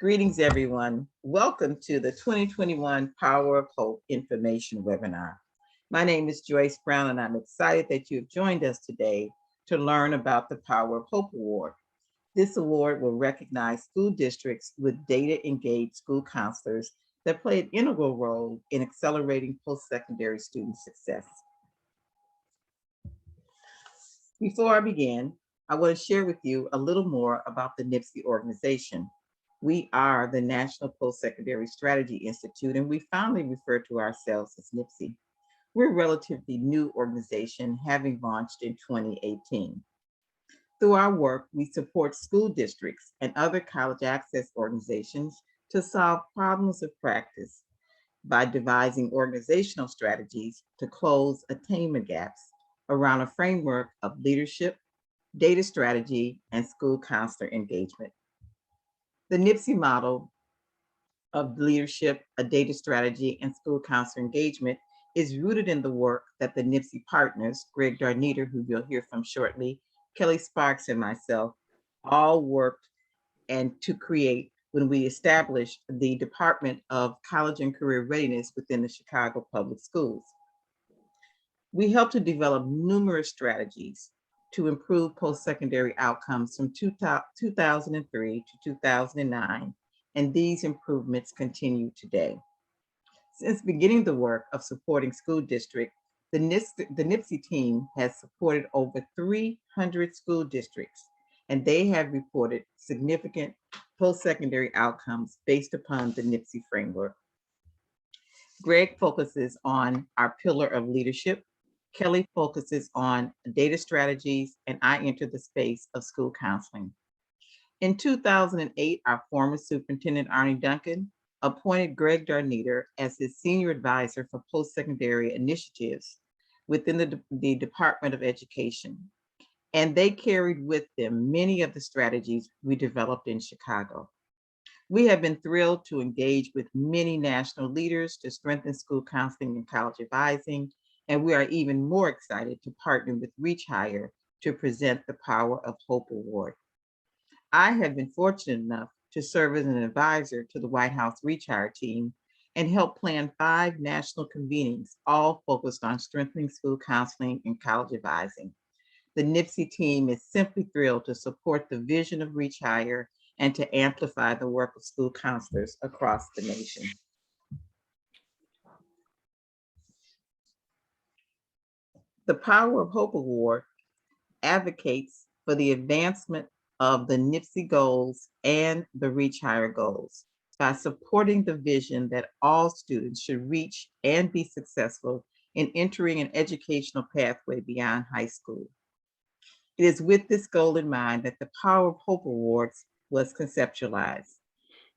Greetings, everyone. Welcome to the 2021 Power of Hope Information webinar. My name is Joyce Brown, and I'm excited that you have joined us today to learn about the Power of Hope Award. This award will recognize school districts with data-engaged school counselors that play an integral role in accelerating post-secondary student success. Before I begin, I want to share with you a little more about the NIPSI organization. We are the National Post-Secondary Strategy Institute, and we fondly refer to ourselves as NIPSI. We're a relatively new organization, having launched in 2018. Through our work, we support school districts and other college access organizations to solve problems of practice by devising organizational strategies to close attainment gaps around a framework of leadership, data strategy, and school counselor engagement. The NIPSI model of leadership, a data strategy, and school counselor engagement is rooted in the work that the NIPSI partners, Greg Darniter, who you'll hear from shortly, Kelly Sparks, and myself, all worked and to create when we established the Department of College and Career Readiness within the Chicago Public Schools. We helped to develop numerous strategies to improve post-secondary outcomes from 2003 to 2009, and these improvements continue today. Since beginning the work of supporting school districts, the NIPSI team has supported over 300 school districts, and they have reported significant post-secondary outcomes based upon the NIPSI framework. Greg focuses on our pillar of leadership, Kelly focuses on data strategies, and I enter the space of school counseling. In 2008, our former superintendent, Arnie Duncan, appointed Greg Darniter as his senior advisor for post-secondary initiatives within the Department of Education. And they carried with them many of the strategies we developed in Chicago. We have been thrilled to engage with many national leaders to strengthen school counseling and college advising, and we are even more excited to partner with Reach Higher to present the Power of Hope Award. I have been fortunate enough to serve as an advisor to the White House Reach Higher team and help plan 5 national convenings, all focused on strengthening school counseling and college advising. The NIPSI team is simply thrilled to support the vision of Reach Higher and to amplify the work of school counselors across the nation. The Power of Hope Award advocates for the advancement of the NIPSI goals and the Reach Higher goals by supporting the vision that all students should reach and be successful in entering an educational pathway beyond high school. It is with this goal in mind that the Power of Hope Awards was conceptualized.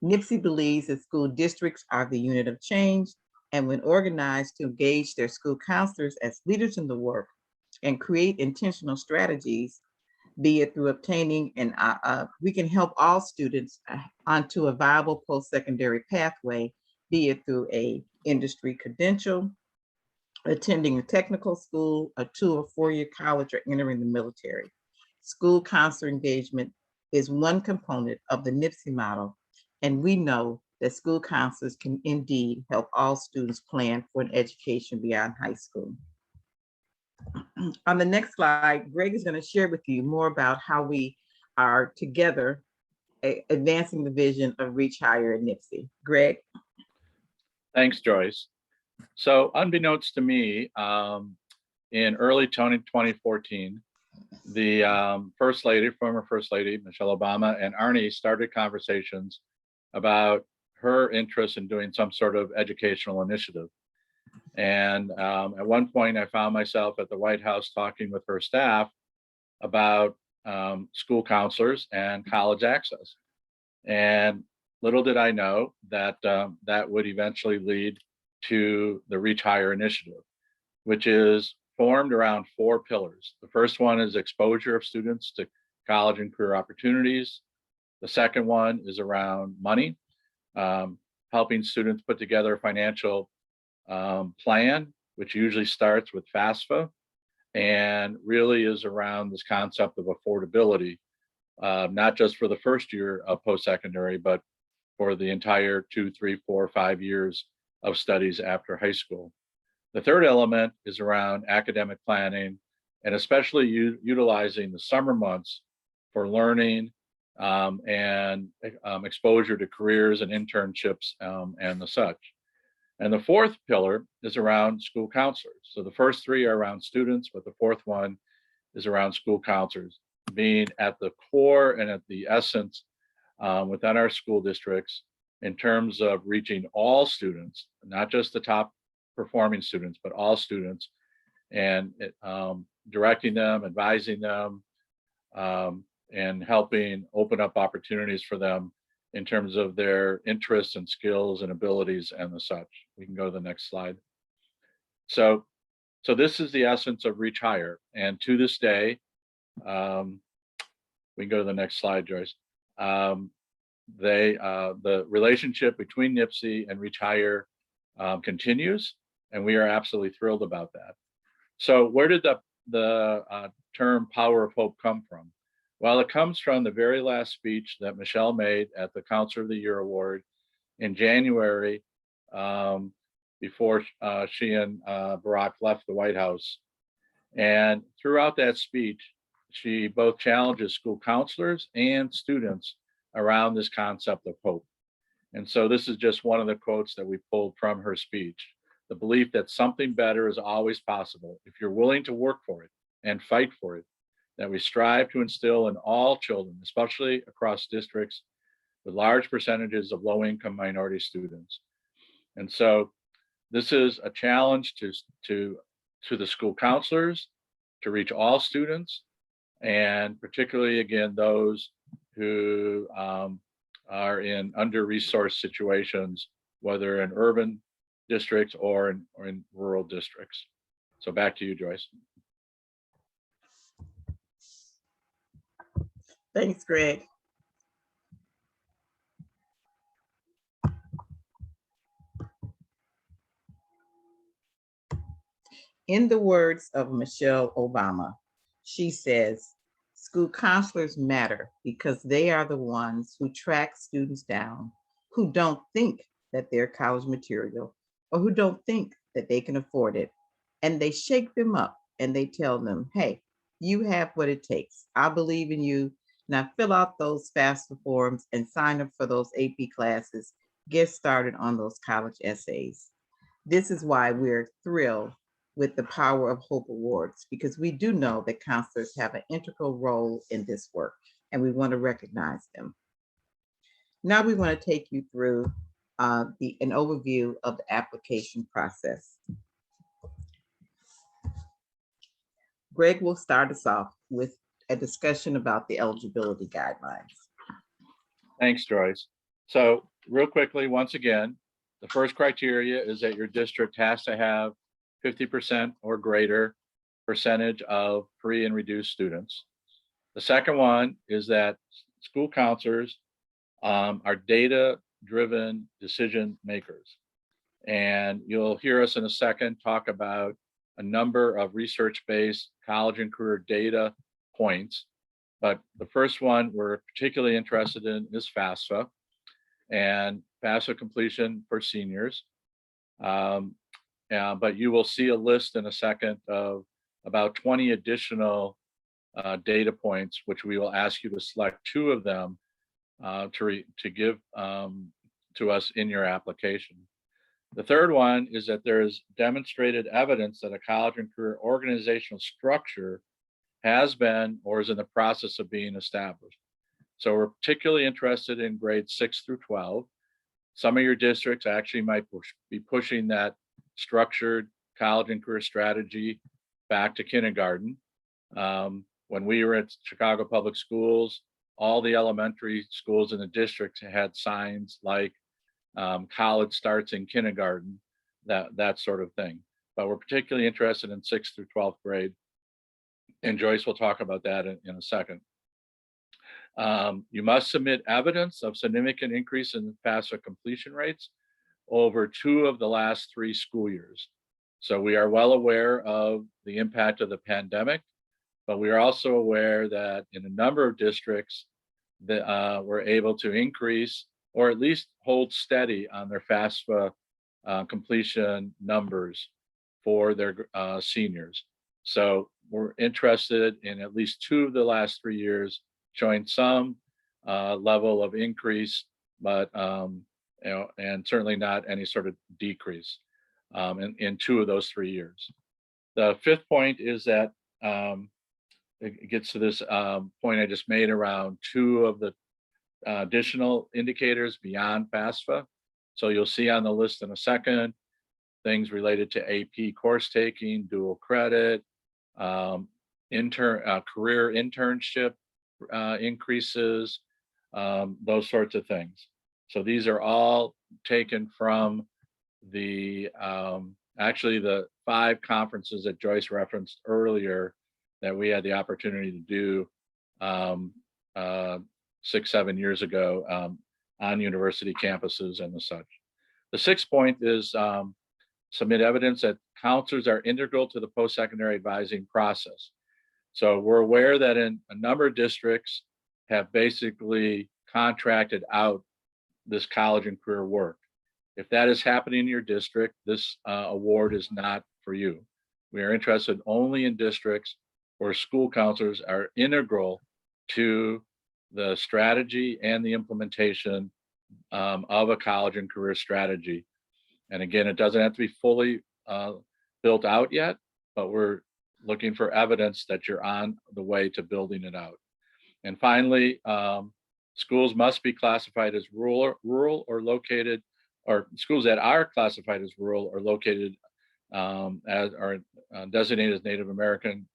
NIPSI believes that school districts are the unit of change, and when organized to engage their school counselors as leaders in the work and create intentional strategies, be it through obtaining we can help all students onto a viable post-secondary pathway, be it through a industry credential, attending a technical school, a 2 or 4-year college, or entering the military. School counselor engagement is one component of the NIPSI model, and we know that school counselors can indeed help all students plan for an education beyond high school. On the next slide, Greg is going to share with you more about how we are together advancing the vision of Reach Higher at NIPSI. Greg? Thanks, Joyce. So unbeknownst to me, in early 2014, the former First Lady, Michelle Obama, and Arnie started conversations about her interest in doing some sort of educational initiative. And at one point, I found myself at the White House talking with her staff about school counselors and college access. And little did I know that that would eventually lead to the Reach Higher initiative, which is formed around 4 pillars. The first one is exposure of students to college and career opportunities. The second one is around money, helping students put together a financial plan, which usually starts with FAFSA and really is around this concept of affordability, not just for the first year of post-secondary, but for the entire 2, 3, 4, 5 years of studies after high school. The third element is around academic planning and especially utilizing the summer months for learning and exposure to careers and internships and the such. And the fourth pillar is around school counselors. So the first three are around students, but the fourth one is around school counselors being at the core and at the essence within our school districts in terms of reaching all students, not just the top performing students, but all students, and directing them, advising them, and helping open up opportunities for them in terms of their interests and skills and abilities and the such. We can go to the next slide. So this is the essence of Reach Higher. And to this day, we can go to the next slide, Joyce. The relationship between NIPSI and Reach Higher continues, and we are absolutely thrilled about that. So where did the term Power of Hope come from? Well, it comes from the very last speech that Michelle made at the Counselor of the Year Award in January, before she and Barack left the White House. And throughout that speech, she both challenges school counselors and students around this concept of hope. And so this is just one of the quotes that we pulled from her speech. The belief that something better is always possible if you're willing to work for it and fight for it, that we strive to instill in all children, especially across districts with large percentages of low-income minority students. And so this is a challenge to the school counselors to reach all students, and particularly, again, those who are in under-resourced situations, whether in urban districts or in rural districts. So back to you, Joyce. Thanks, Greg. In the words of Michelle Obama, she says, school counselors matter because they are the ones who track students down who don't think that they're college material or who don't think that they can afford it. And they shake them up and they tell them, hey, you have what it takes. I believe in you. Now fill out those FAFSA forms and sign up for those AP classes. Get started on those college essays. This is why we're thrilled with the Power of Hope Awards, because we do know that counselors have an integral role in this work, and we want to recognize them. Now we want to take you through an overview of the application process. Greg will start us off with a discussion about the eligibility guidelines. Thanks, Joyce. So real quickly, once again, the first criteria is that your district has to have 50% or greater percentage of free and reduced students. The second one is that school counselors are data-driven decision makers. And you'll hear us in a second talk about a number of research-based college and career data points. But the first one we're particularly interested in is FAFSA and FAFSA completion for seniors. But you will see a list in a second of about 20 additional data points, which we will ask you to select 2 of them to give to us in your application. The third one is that there is demonstrated evidence that a college and career organizational structure has been or is in the process of being established. So we're particularly interested in grades 6 through 12. Some of your districts actually might be pushing that structured college and career strategy back to kindergarten. When we were at Chicago Public Schools, all the elementary schools in the district had signs like college starts in kindergarten, that sort of thing. But we're particularly interested in 6th through 12th grade. And Joyce will talk about that in a second. You must submit evidence of significant increase in FAFSA completion rates over 2 of the last 3 school years. So we are well aware of the impact of the pandemic, but we are also aware that in a number of districts that we're able to increase or at least hold steady on their FAFSA completion numbers for their seniors. So we're interested in at least 2 of the last 3 years showing some level of increase, but and certainly not any sort of decrease in 2 of those 3 years. The fifth point is that it gets to this point I just made around 2 of the additional indicators beyond FAFSA. So you'll see on the list in a second, things related to AP course taking, dual credit, career internship increases, those sorts of things. So these are all taken from the actually the 5 conferences that Joyce referenced earlier that we had the opportunity to do 6, 7 years ago on university campuses and the such. The sixth point is submit evidence that counselors are integral to the post-secondary advising process. So we're aware that in a number of districts have basically contracted out this college and career work. If that is happening in your district, this award is not for you. We are interested only in districts where school counselors are integral to the strategy and the implementation of a college and career strategy. And again, it doesn't have to be fully built out yet, but we're looking for evidence that you're on the way to building it out. And finally, schools must be classified as rural or located, or schools that are classified as rural or located as are designated as Native American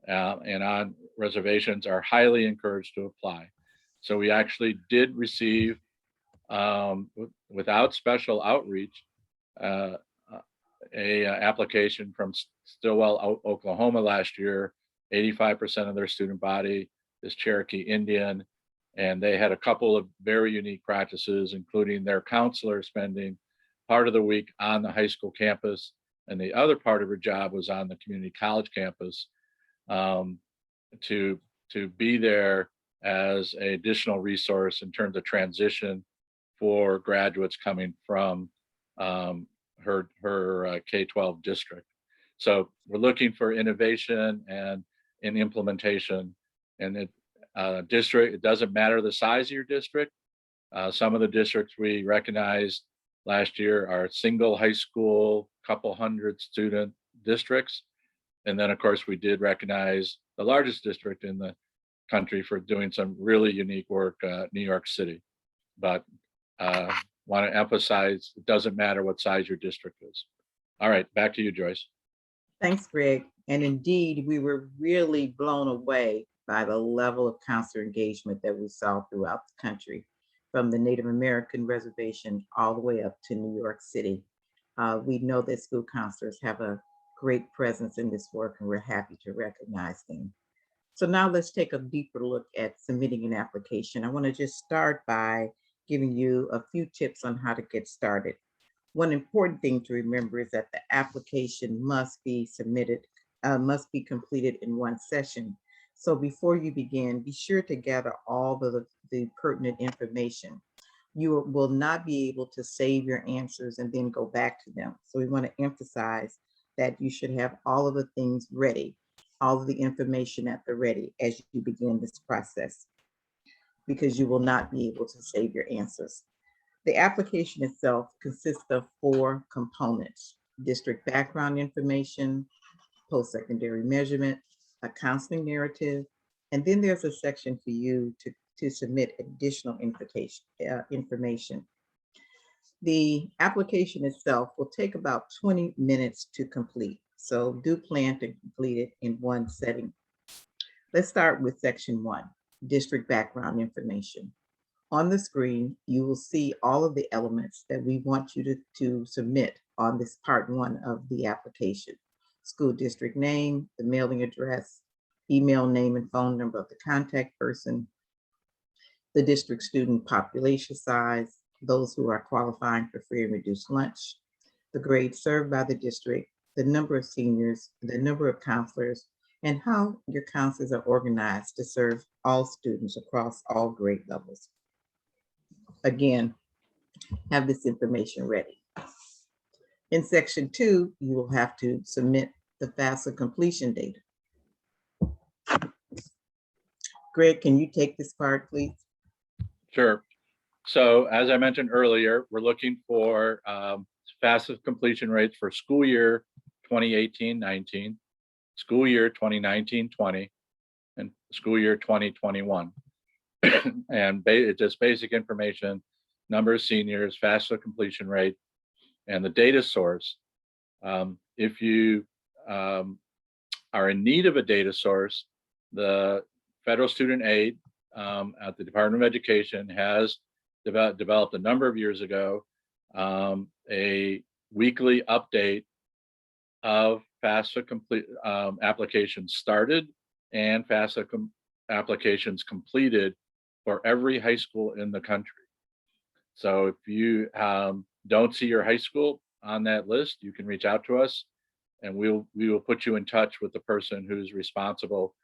and on reservations are highly encouraged to apply. So we actually did receive, without special outreach, a application from Stillwell, Oklahoma last year. 85% of their student body is Cherokee Indian, and they had a couple of very unique practices, including their counselor spending part of the week on the high school campus, and the other part of her job was on the community college campus to be there as an additional resource in terms of transition for graduates coming from her K-12 district. So we're looking for innovation and in implementation. And it doesn't matter the size of your district. Some of the districts we recognized last year are single high school, couple hundred student districts. And then of course we did recognize the largest district in the country for doing some really unique work, New York City. But want to emphasize, it doesn't matter what size your district is. All right, back to you, Joyce. Thanks, Greg. And indeed, we were really blown away by the level of counselor engagement that we saw throughout the country, from the Native American reservation all the way up to New York City. We know that school counselors have a great presence in this work, and we're happy to recognize them. So now let's take a deeper look at submitting an application. I want to just start by giving you a few tips on how to get started. One important thing to remember is that the application must be submitted, must be completed in one session. So before you begin, be sure to gather all the pertinent information. You will not be able to save your answers and then go back to them. So we want to emphasize that you should have all of the things ready, all of the information at the ready as you begin this process, because you will not be able to save your answers. The application itself consists of 4 components: district background information, post-secondary measurement, a counseling narrative, and then there's a section for you to submit additional information. The application itself will take about 20 minutes to complete, so do plan to complete it in one setting. Let's start with section 1, district background information. On the screen, you will see all of the elements that we want you to submit on this part 1 of the application: school district name, the mailing address, email name and phone number of the contact person, the district student population size, those who are qualifying for free and reduced lunch, the grade served by the district, the number of seniors, the number of counselors, and how your counselors are organized to serve all students across all grade levels. Again, have this information ready. In section 2, you will have to submit the FAFSA completion data. Greg, can you take this part, please? Sure. So as I mentioned earlier, we're looking for FAFSA completion rates for school year 2018-19, school year 2019-20, and school year 2021. And it's just basic information, number of seniors, FAFSA completion rate, and the data source. If you are in need of a data source, the Federal Student Aid at the Department of Education has developed a number of years ago a weekly update of FAFSA complete applications started and FAFSA applications completed for every high school in the country. So if you don't see your high school on that list, you can reach out to us, and we will put you in touch with the person who's responsible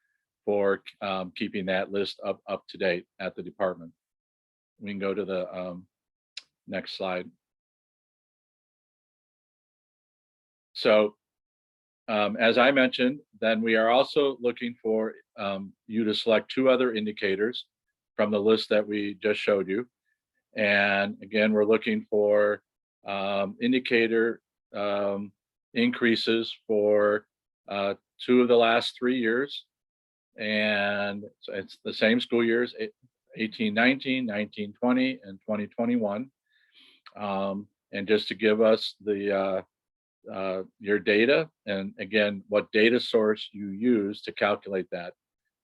for keeping that list up to date at the department. We can go to the next slide. So as I mentioned, then we are also looking for you to select 2 other indicators from the list that we just showed you. And again, we're looking for indicator increases for 2 of the last 3 years. And so it's the same school years, 18-19, 19-20, and 20-21. And just to give us the your data, and again, what data source you use to calculate that,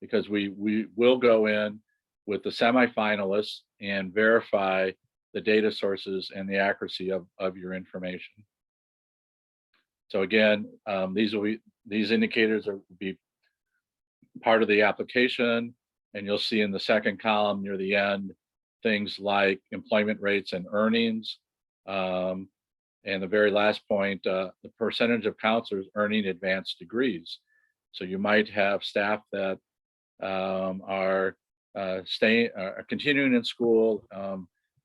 because we will go in with the semifinalists and verify the data sources and the accuracy of your information. So again, these indicators will be part of the application, and you'll see in the second column near the end things like employment rates and earnings. And the very last point, the percentage of counselors earning advanced degrees. So you might have staff that are continuing in school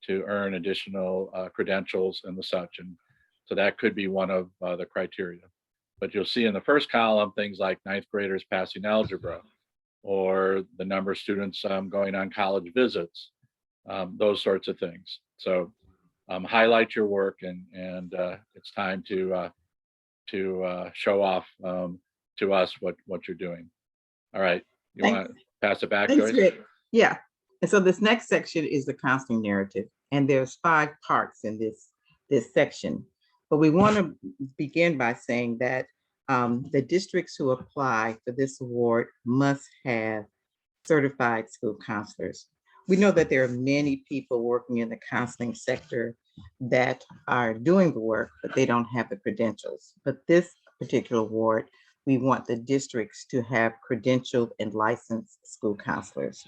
to earn additional credentials and the such. And so that could be one of the criteria. But you'll see in the first column things like 9th graders passing algebra, or the number of students going on college visits, those sorts of things. So highlight your work, and it's time to show off to us what you're doing. All right, you want to pass it back, Thanks, Joyce? Rick. Yeah. And so this next section is the counseling narrative, and there's 5 parts in this section. But we want to begin by saying that the districts who apply for this award must have certified school counselors. We know that there are many people working in the counseling sector that are doing the work, but they don't have the credentials. But this particular award, we want the districts to have credentialed and licensed school counselors.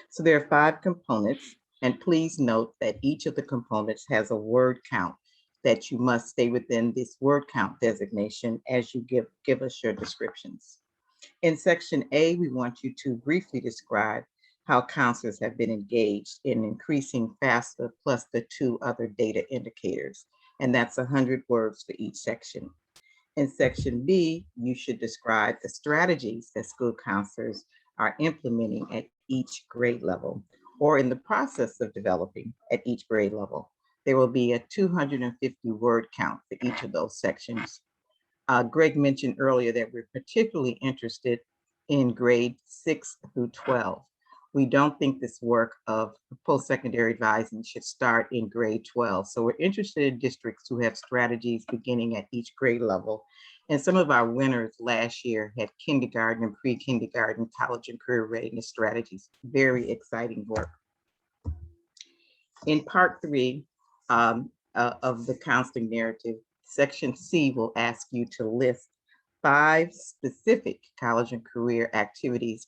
So there are 5 components, and please note that each of the components has a word count that you must stay within this word count designation as you give us your descriptions. In section A, we want you to briefly describe how counselors have been engaged in increasing FAFSA plus the 2 other data indicators, and that's 100 words for each section. In section B, you should describe the strategies that school counselors are implementing at each grade level, or in the process of developing at each grade level. There will be a 250 word count for each of those sections. Greg mentioned earlier that we're particularly interested in grade 6 through 12. We don't think this work of post-secondary advising should start in grade 12. So we're interested in districts who have strategies beginning at each grade level. And some of our winners last year had kindergarten and pre-kindergarten, college and career readiness strategies. Very exciting work. In part 3 of the counseling narrative, section C will ask you to list 5 specific college and career activities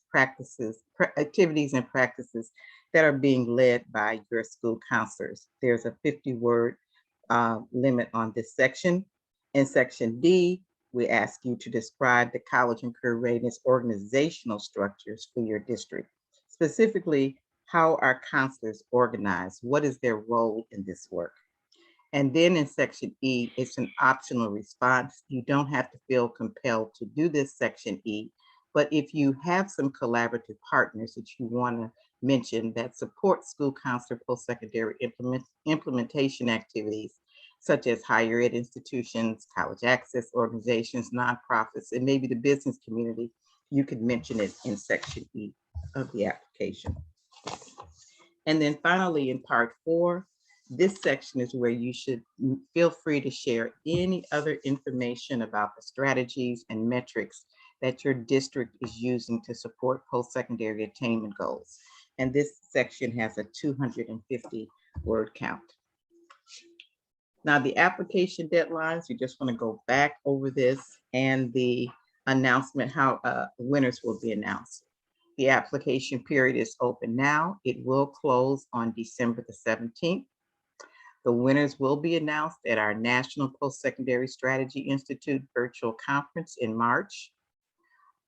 and practices that are being led by your school counselors. There's a 50-word limit on this section. In section D, we ask you to describe the college and career readiness organizational structures for your district. Specifically, how are counselors organized? What is their role in this work? And then in section E, it's an optional response. You don't have to feel compelled to do this section E, but if you have some collaborative partners that you want to mention that support school counselor post-secondary implementation activities, such as higher ed institutions, college access organizations, nonprofits, and maybe the business community, you could mention it in section E of the application. And then finally, in part 4, this section is where you should feel free to share any other information about the strategies and metrics that your district is using to support post-secondary attainment goals. And this section has a 250 word count. Now, the application deadlines, you just want to go back over this and the announcement, how winners will be announced. The application period is open now. It will close on December the 17th. The winners will be announced at our National Post-Secondary Strategy Institute virtual conference in March.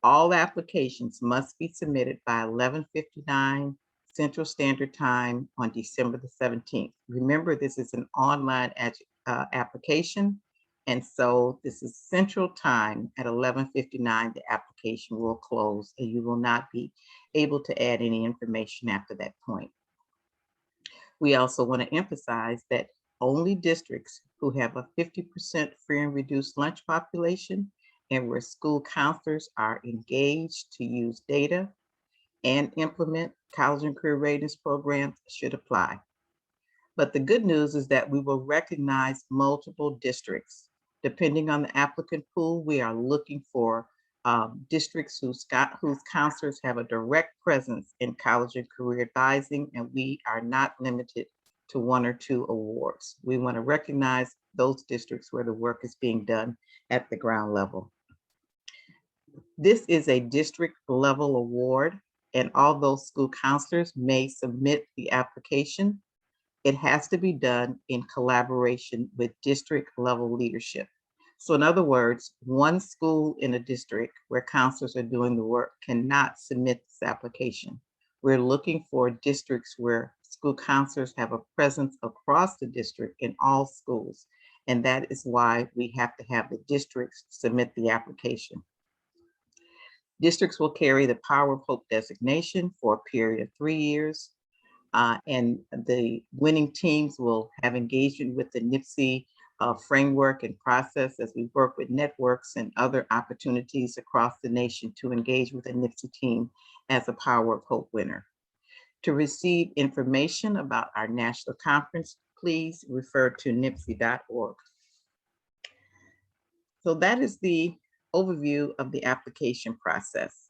All applications must be submitted by 11:59 Central Standard Time on December the 17th. Remember, this is an online application, and so this is Central Time at 11:59. The application will close, and you will not be able to add any information after that point. We also want to emphasize that only districts who have a 50% free and reduced lunch population and where school counselors are engaged to use data and implement college and career readiness programs should apply. But the good news is that we will recognize multiple districts. Depending on the applicant pool, we are looking for districts whose counselors have a direct presence in college and career advising, and we are not limited to 1 or 2 awards. We want to recognize those districts where the work is being done at the ground level. This is a district level award, and although school counselors may submit the application, it has to be done in collaboration with district level leadership. So in other words, one school in a district where counselors are doing the work cannot submit this application. We're looking for districts where school counselors have a presence across the district in all schools. And that is why we have to have the districts submit the application. Districts will carry the Power of Hope designation for a period of 3 years. And the winning teams will have engagement with the NIPSE framework and process as we work with networks and other opportunities across the nation to engage with a NIPSE team as a Power of Hope winner. To receive information about our national conference, please refer to nipse.org. So that is the overview of the application process.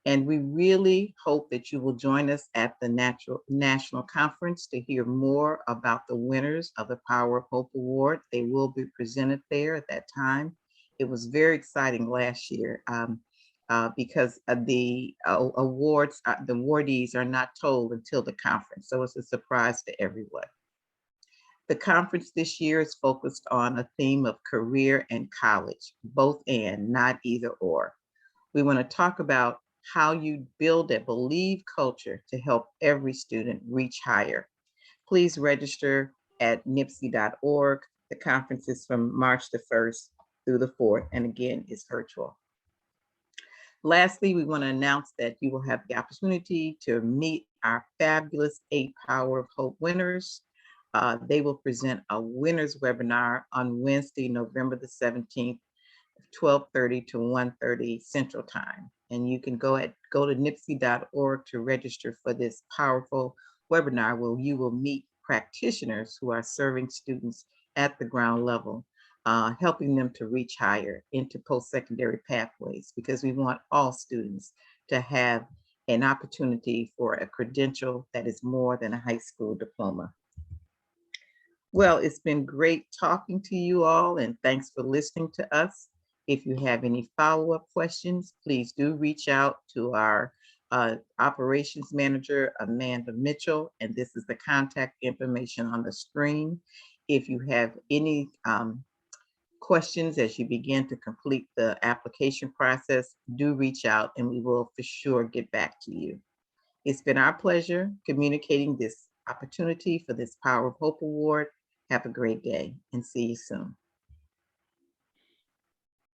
And we really hope that you will join us at the National Conference to hear more about the winners of the Power of Hope Award. They will be presented there at that time. It was very exciting last year because the awards, the awardees are not told until the conference. So it's a surprise to everyone. The conference this year is focused on a theme of career and college, both and, not either or. We want to talk about how you build a believe culture to help every student reach higher. Please register at nipse.org. The conference is from March the 1st through the 4th, and again, it's virtual. Lastly, we want to announce that you will have the opportunity to meet our fabulous 8 Power of Hope winners. They will present a winners webinar on Wednesday, November the 17th, 12:30 to 1:30 Central Time. And you can go to nipse.org to register for this powerful webinar where you will meet practitioners who are serving students at the ground level, helping them to reach higher into post-secondary pathways, because we want all students to have an opportunity for a credential that is more than a high school diploma. Well, it's been great talking to you all, and thanks for listening to us. If you have any follow-up questions, please do reach out to our operations manager, Amanda Mitchell, and this is the contact information on the screen. If you have any questions as you begin to complete the application process, do reach out and we will for sure get back to you. It's been our pleasure communicating this opportunity for this Power of Hope Award. Have a great day and see you soon.